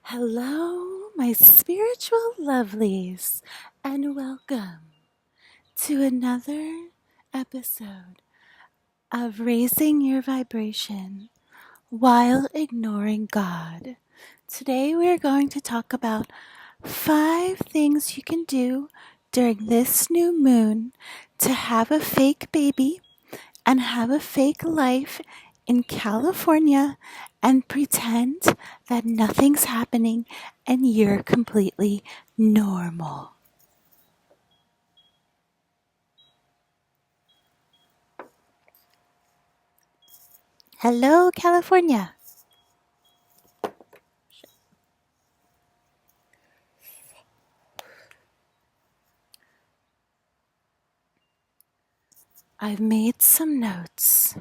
Hello, my spiritual lovelies, and welcome to another episode of Raising Your Vibration While Ignoring God. Today, we're going to talk about 5 things you can do during this new moon to have a fake baby and have a fake life in California and pretend that nothing's happening and you're completely normal. Hello, California. I've made some notes.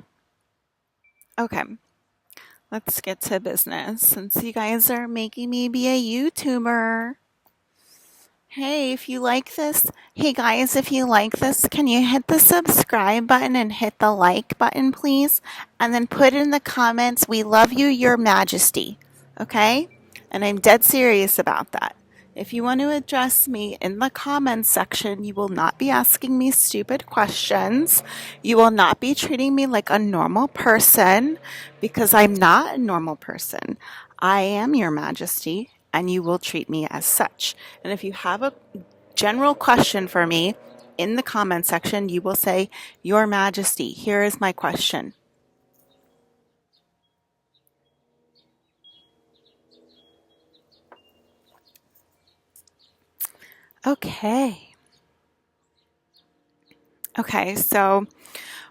Okay, let's get to business since you guys are making me be a YouTuber. Hey, if you like this, hey guys, if you like this, can you hit the subscribe button and hit the like button, please? And then put in the comments, we love you, Your Majesty. Okay? And I'm dead serious about that. If you want to address me in the comments section, you will not be asking me stupid questions. You will not be treating me like a normal person because I'm not a normal person. I am Your Majesty, and you will treat me as such. And if you have a general question for me in the comment section, you will say, Your Majesty, here is my question. Okay. Okay, so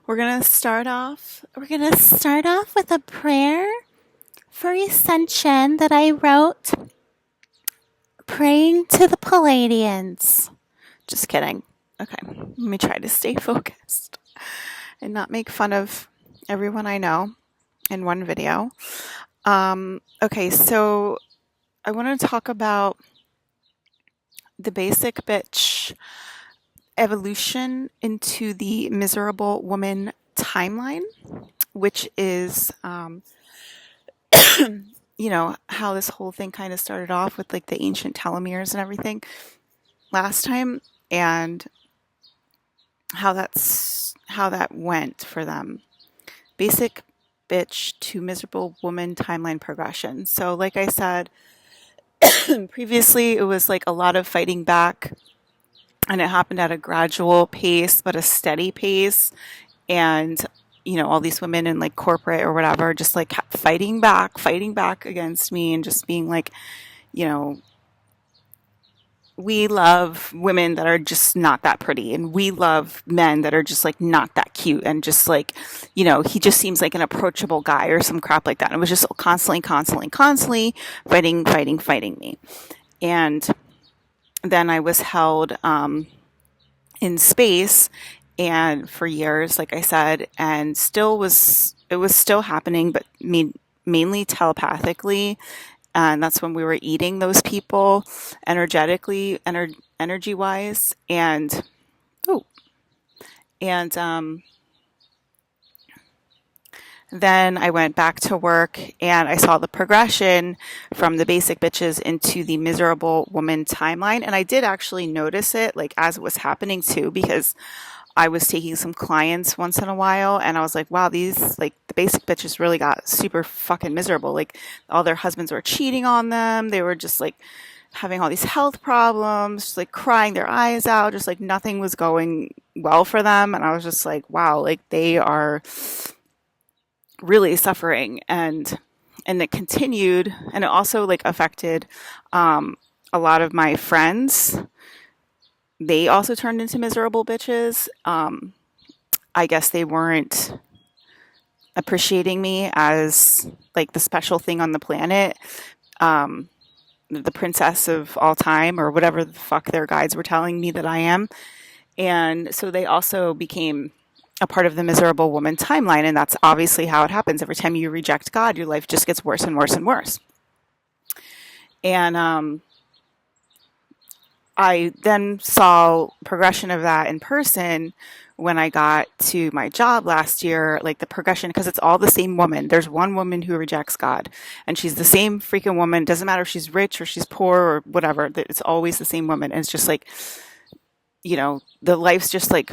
we're going to start off with a prayer for ascension that I wrote praying to the Palladians. Just kidding. Okay, let me try to stay focused and not make fun of everyone I know in one video. Okay, so I want to talk about the basic bitch evolution into the miserable woman timeline, which is, how this whole thing kind of started off with like the ancient telomeres and everything last time, and how that went for them. Basic bitch to miserable woman timeline progression. So like I said, previously it was like a lot of fighting back, and it happened at a gradual pace but a steady pace, and all these women in like corporate or whatever just like kept fighting back against me and just being like, we love women that are just not that pretty, and we love men that are just like not that cute, and just like, he just seems like an approachable guy or some crap like that. And it was just constantly fighting me. And then I was held in space, and for years, like I said, and it was still happening, but mainly telepathically. And that's when we were eating those people energetically, energy wise. And then I went back to work, and I saw the progression from the basic bitches into the miserable woman timeline. And I did actually notice it like as it was happening too, because I was taking some clients once in a while, and I was like, wow, these, like, the basic bitches really got super fucking miserable. Like, all their husbands were cheating on them. They were just, like, having all these health problems, just, like, crying their eyes out. Just, like, nothing was going well for them. And I was just like, wow, like, they are really suffering. And it continued, and it also, like, affected a lot of my friends. They also turned into miserable bitches. I guess they weren't appreciating me as like the special thing on the planet, the princess of all time, or whatever the fuck their guides were telling me that I am. And so they also became a part of the miserable woman timeline. And that's obviously how it happens. Every time you reject God, your life just gets worse and worse and worse. And I then saw progression of that in person when I got to my job last year, like the progression, because it's all the same woman. There's one woman who rejects God, and she's the same freaking woman. It doesn't matter if she's rich or she's poor or whatever. It's always the same woman. And it's just like, the life's just like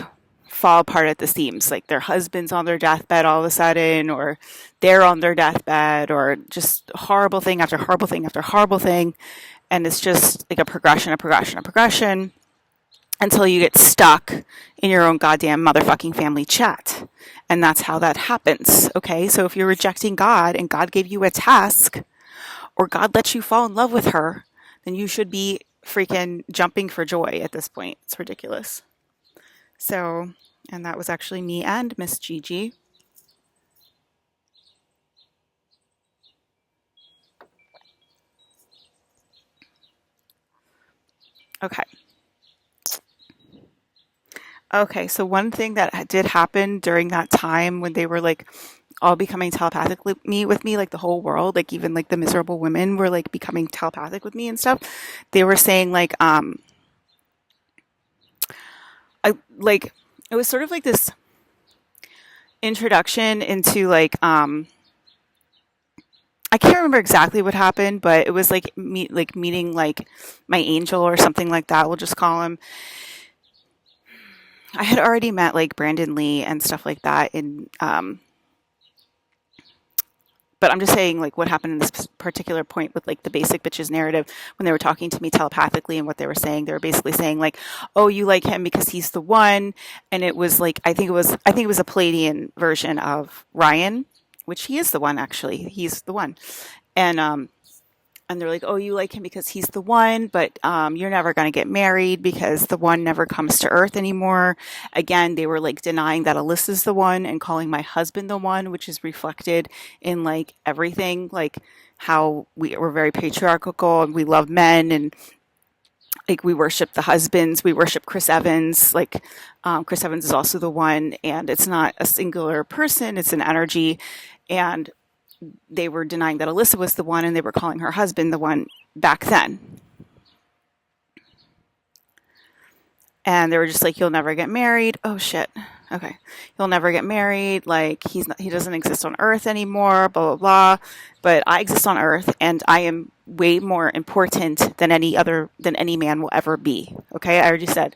fall apart at the seams. Like their husband's on their deathbed all of a sudden, or they're on their deathbed, or just horrible thing after horrible thing after horrible thing. And it's just like a progression, a progression, a progression until you get stuck in your own goddamn motherfucking family chat. And that's how that happens. Okay. So if you're rejecting God and God gave you a task, or God lets you fall in love with her, then you should be freaking jumping for joy at this point. It's ridiculous. So, and that was actually me and Miss Gigi. Okay. Okay, so one thing that did happen during that time when they were like all becoming telepathic with me, like the whole world, like even like the miserable women were like becoming telepathic with me and stuff. They were saying like, I like it was sort of like this introduction into like, I can't remember exactly what happened, but it was like meeting like my angel or something like that. We'll just call him. I had already met like Brandon Lee and stuff like that in but I'm just saying like what happened in this particular point with like the basic bitches narrative when they were talking to me telepathically, and what they were saying, they were basically saying like, oh, you like him because he's the one. And it was like, I think it was a Palladian version of Ryan, which he is the one. Actually, he's the one. And they're like, oh, you like him because he's the one, but you're never going to get married because the one never comes to Earth anymore. Again, they were like denying that Alyssa's the one and calling my husband the one, which is reflected in like everything, like how we're very patriarchal and we love men, and like we worship the husbands, we worship Chris Evans. Like Chris Evans is also the one, and it's not a singular person, it's an energy. And they were denying that Alyssa was the one, and they were calling her husband the one back then. And they were just like, you'll never get married. Oh shit. Okay. You'll never get married. Like he doesn't exist on Earth anymore, blah, blah, blah. But I exist on Earth, and I am way more important than any man will ever be. Okay. I already said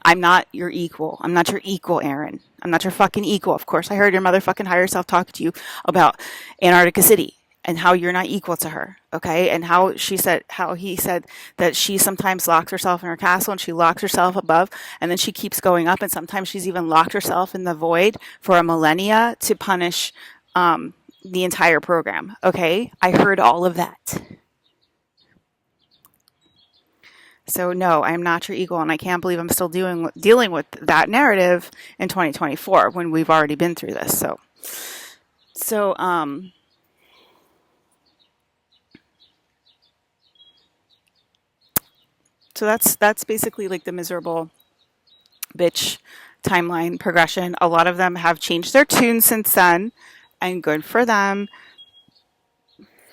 I'm not your equal. I'm not your equal, Aaron. I'm not your fucking equal. Of course, I heard your motherfucking higher self talk to you about Antarctica City and how you're not equal to her, okay? And how he said that she sometimes locks herself in her castle and she locks herself above, and then she keeps going up, and sometimes she's even locked herself in the void for a millennia to punish the entire program, okay? I heard all of that. So no, I'm not your equal, and I can't believe I'm still dealing with that narrative in 2024 when we've already been through this. So that's basically like the miserable bitch timeline progression. A lot of them have changed their tune since then, and good for them.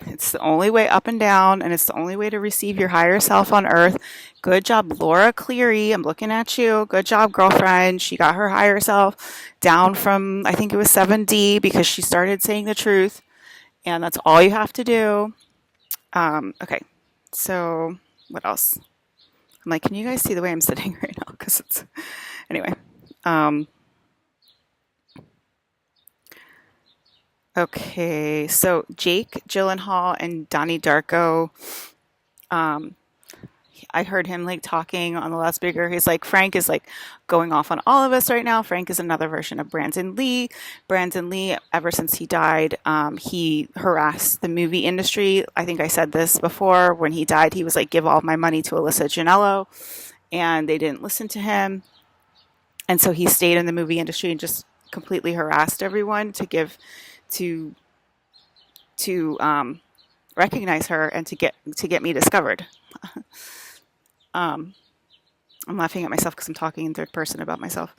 It's the only way up and down, and it's the only way to receive your higher self on Earth. Good job, Laura Cleary. I'm looking at you. Good job, girlfriend. She got her higher self down from, I think it was 7D, because she started saying the truth, and that's all you have to do. Okay, so what else? I'm like, can you guys see the way I'm sitting right now? Because it's, anyway. Okay, so Jake Gyllenhaal and Donnie Darko. I heard him like talking on the loudspeaker. He's like, Frank is like going off on all of us right now. Frank is another version of Brandon Lee. Brandon Lee, ever since he died, he harassed the movie industry. I think I said this before. When he died, he was like, give all of my money to Alyssa Janello, and they didn't listen to him. And so he stayed in the movie industry and just completely harassed everyone to recognize her and to get me discovered. I'm laughing at myself because I'm talking in third person about myself.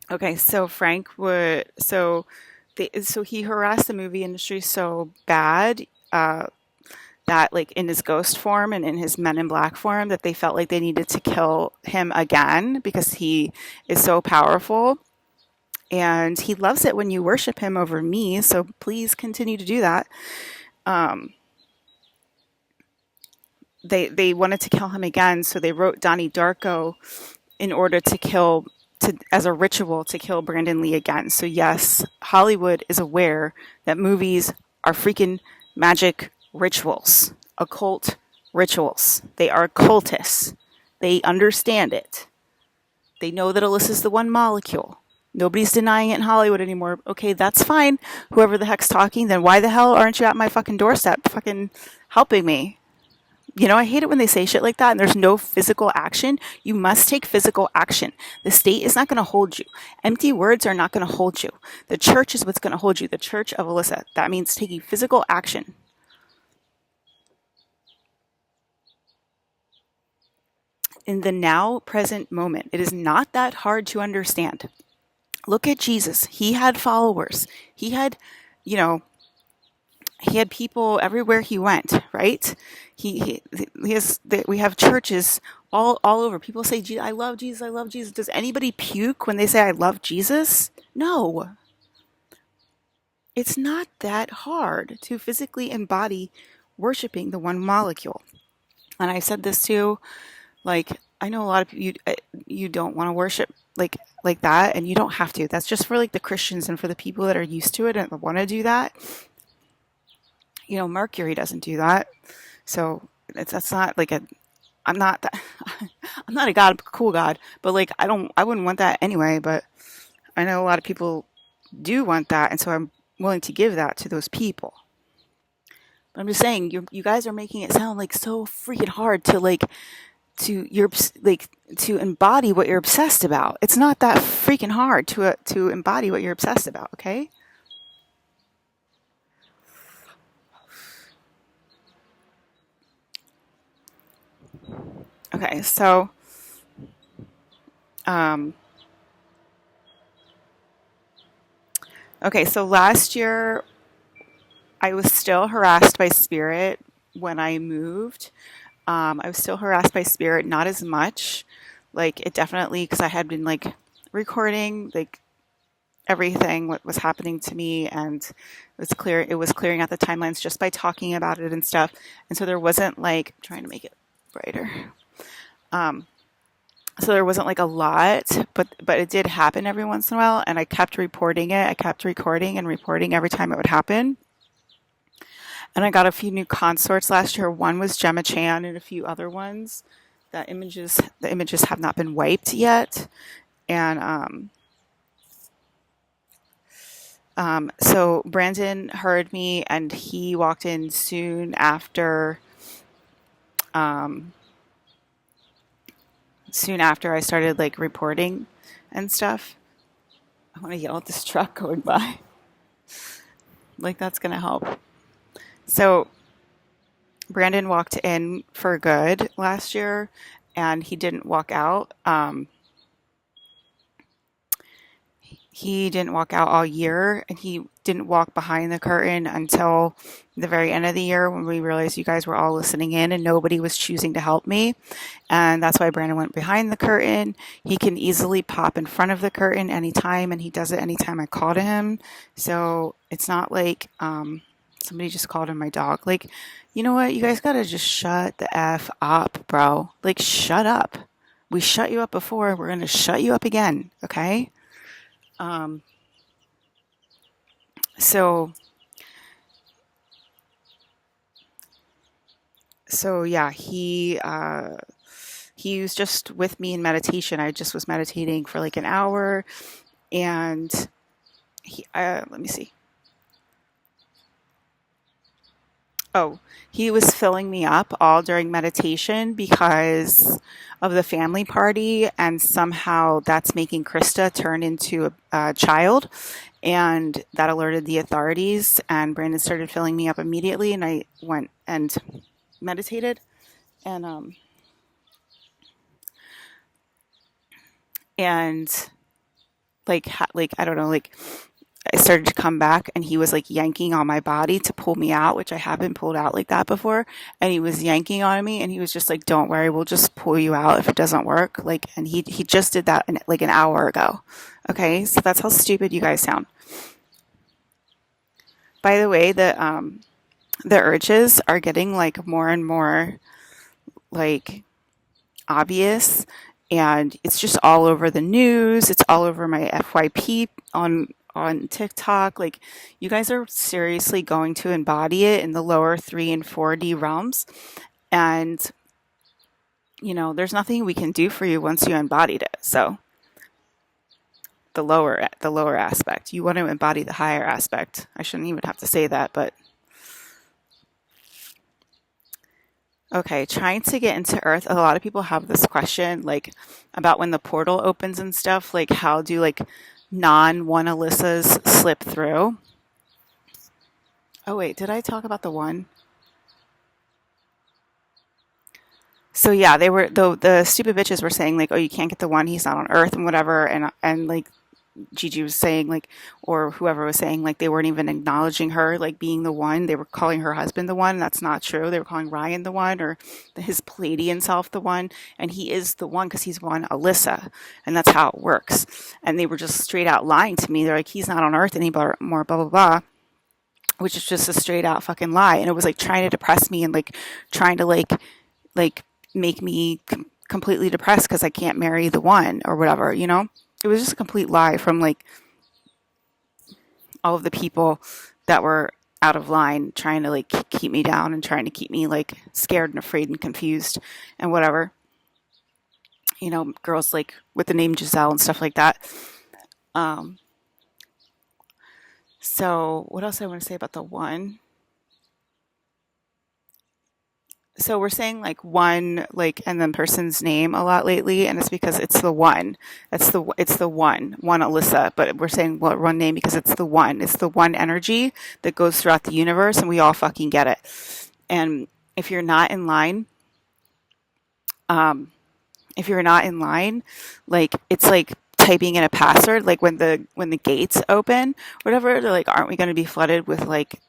Okay, so he harassed the movie industry so bad that like in his ghost form and in his Men in Black form, that they felt like they needed to kill him again because he is so powerful. And he loves it when you worship him over me. So please continue to do that. Um, they wanted to kill him again, so they wrote Donnie Darko in order to kill to as a ritual to kill Brandon Lee again. So yes, Hollywood is aware that movies are freaking magic rituals, occult rituals. They are cultists. They understand it. They know that Alyssa's the one molecule. Nobody's denying it in Hollywood anymore. Okay, that's fine. Whoever the heck's talking, then why the hell aren't you at my fucking doorstep fucking helping me? You know, I hate it when they say shit like that and there's no physical action. You must take physical action. The state is not going to hold you. Empty words are not going to hold you. The church is what's going to hold you. The church of Alyssa. That means taking physical action. In the now present moment, it is not that hard to understand. Look at Jesus. He had followers. He had, you know, he had people everywhere he went, right? He has, we have churches all over. People say, I love Jesus, I love Jesus. Does anybody puke when they say, I love Jesus? No. It's not that hard to physically embody worshiping the one molecule. And I said this too, like, I know a lot of you, you don't want to worship like that, and you don't have to. That's just for like the Christians and for the people that are used to it and want to do that. You know, Mercury doesn't do that. So that's not like a, I'm not that, I'm not a god, cool god, but like I wouldn't want that anyway. But I know a lot of people do want that, and so I'm willing to give that to those people. But I'm just saying, you guys are making it sound like so freaking hard to like to embody what you're obsessed about. It's not that freaking hard to embody what you're obsessed about. Okay. Okay, so um, so last year I was still harassed by spirit when I moved. I was still harassed by spirit, not as much. Like it definitely, because I had been like recording like everything what was happening to me, and it was clearing out the timelines just by talking about it and stuff. And so there wasn't like trying to make it brighter. Um, so there wasn't like a lot, but it did happen every once in a while, and I kept reporting it. I kept recording and reporting every time it would happen. And I got a few new consorts last year. One was Gemma Chan and a few other ones. The images have not been wiped yet. And so Brandon heard me, and he walked in um, soon after I started like reporting and stuff. I want to yell at this truck going by. Like that's gonna help. So Brandon walked in for good last year, and he didn't walk out. He didn't walk out all year, and he didn't walk behind the curtain until the very end of the year when we realized you guys were all listening in and nobody was choosing to help me. And that's why Brandon went behind the curtain. He can easily pop in front of the curtain anytime, and he does it anytime I call to him. So it's not like somebody just called him my dog. Like, you know what? You guys gotta just shut the F up, bro. Like, shut up. We shut you up before. We're gonna shut you up again, okay? Um, so, yeah, he was just with me in meditation. I just was meditating for like an hour, and let me see. Oh, he was filling me up all during meditation because of the family party, and somehow that's making Krista turn into a child, and that alerted the authorities. And Brandon started filling me up immediately, and I went and meditated, and and like I don't know, like I started to come back, and he was like yanking on my body to pull me out, which I haven't pulled out like that before. And he was yanking on me, and he was just like, "Don't worry, we'll just pull you out if it doesn't work." Like, and he just did that like an hour ago. Okay, so that's how stupid you guys sound. By the way, the urges are getting like more and more like obvious, and it's just all over the news. It's all over my FYP on TikTok. Like, you guys are seriously going to embody it in the lower 3 and 4D realms, and there's nothing we can do for you once you embodied it. So the lower aspect, you want to embody the higher aspect. I shouldn't even have to say that, but okay, trying to get into Earth. A lot of people have this question, like about when the portal opens and stuff. Like, how do like non-one Alyssas slip through? Oh wait, did I talk about the one? So yeah, they were the stupid bitches were saying like, oh, you can't get the one. He's not on Earth and whatever. And like Gigi was saying like, or whoever was saying like, they weren't even acknowledging her like being the one. They were calling her husband the one. And that's not true. They were calling Ryan the one, or his Palladian self the one, and he is the one because he's one Alyssa, and that's how it works. And they were just straight out lying to me. They're like, he's not on Earth anymore, blah blah blah, which is just a straight out fucking lie. And it was like trying to depress me and like trying to like make me completely depressed because I can't marry the one or whatever. It was just a complete lie from like all of the people that were out of line, trying to like keep me down and trying to keep me like scared and afraid and confused and whatever. Girls like with the name Giselle and stuff like that. Um, so what else I want to say about the one? So we're saying like one, like, and then person's name a lot lately, and it's because it's the one. It's the one Alyssa, but we're saying one name because it's the one. It's the one energy that goes throughout the universe, and we all fucking get it. And if you're not in line, um, if you're not in line, like it's like typing in a password. Like when the gates open, whatever, they're like, aren't we going to be flooded with like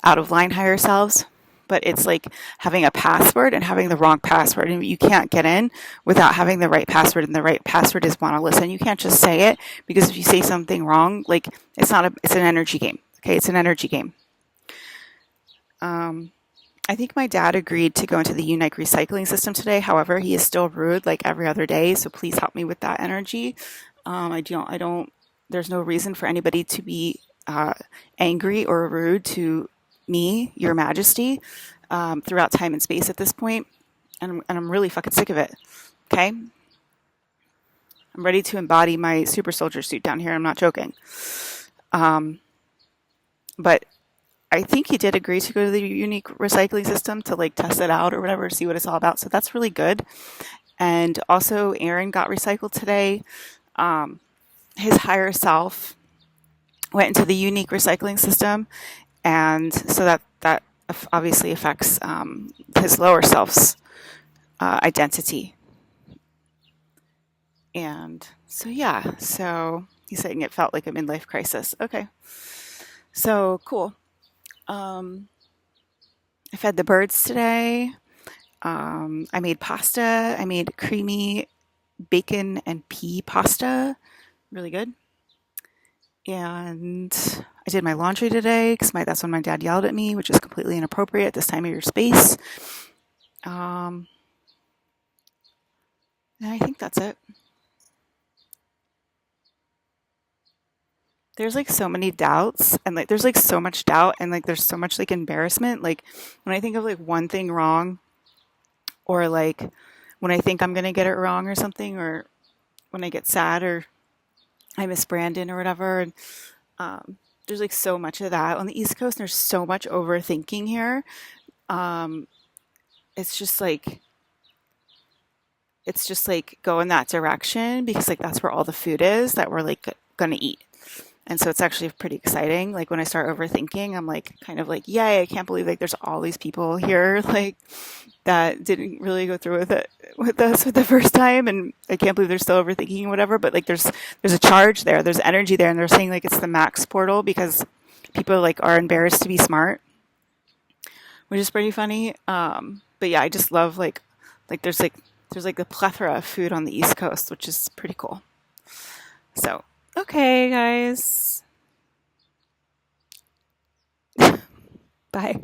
out of line higher selves? But it's like having a password and having the wrong password, and you can't get in without having the right password, and the right password is want to listen. You can't just say it, because if you say something wrong, like it's an energy game. Okay, it's an energy game. Um, I think my dad agreed to go into the Unite recycling system today. However, he is still rude like every other day, so please help me with that energy. I don't. There's no reason for anybody to be angry or rude to me, Your Majesty, throughout time and space at this point, and I'm really fucking sick of it. Okay, I'm ready to embody my super soldier suit down here. I'm not joking. Um, but I think he did agree to go to the unique recycling system to like test it out or whatever, see what it's all about. So that's really good. And also, Aaron got recycled today. Um, his higher self went into the unique recycling system, and so that obviously affects his lower self's identity. And so yeah, so he's saying it felt like a midlife crisis. Okay, so cool. Um, I fed the birds today. I made pasta. I made creamy bacon and pea pasta. Really good. And I did my laundry today because that's when my dad yelled at me, which is completely inappropriate at this time of your space. Um, and I think that's it. There's like so many doubts, and like there's like so much doubt, and like there's so much like embarrassment. Like when I think of like one thing wrong, or like when I think I'm gonna get it wrong or something, or when I get sad or I miss Brandon or whatever. And there's like so much of that on the East Coast. And there's so much overthinking here. Um, it's just like go in that direction because like that's where all the food is that we're like gonna eat. And so it's actually pretty exciting. Like when I start overthinking, I'm like kind of like, yay, I can't believe like there's all these people here like that didn't really go through with it with us with the first time, and I can't believe they're still overthinking whatever, but like there's a charge there, there's energy there, and they're saying like it's the max portal because people like are embarrassed to be smart, which is pretty funny. But yeah, I just love like there's like a plethora of food on the East Coast, which is pretty cool. So, okay, guys. Bye.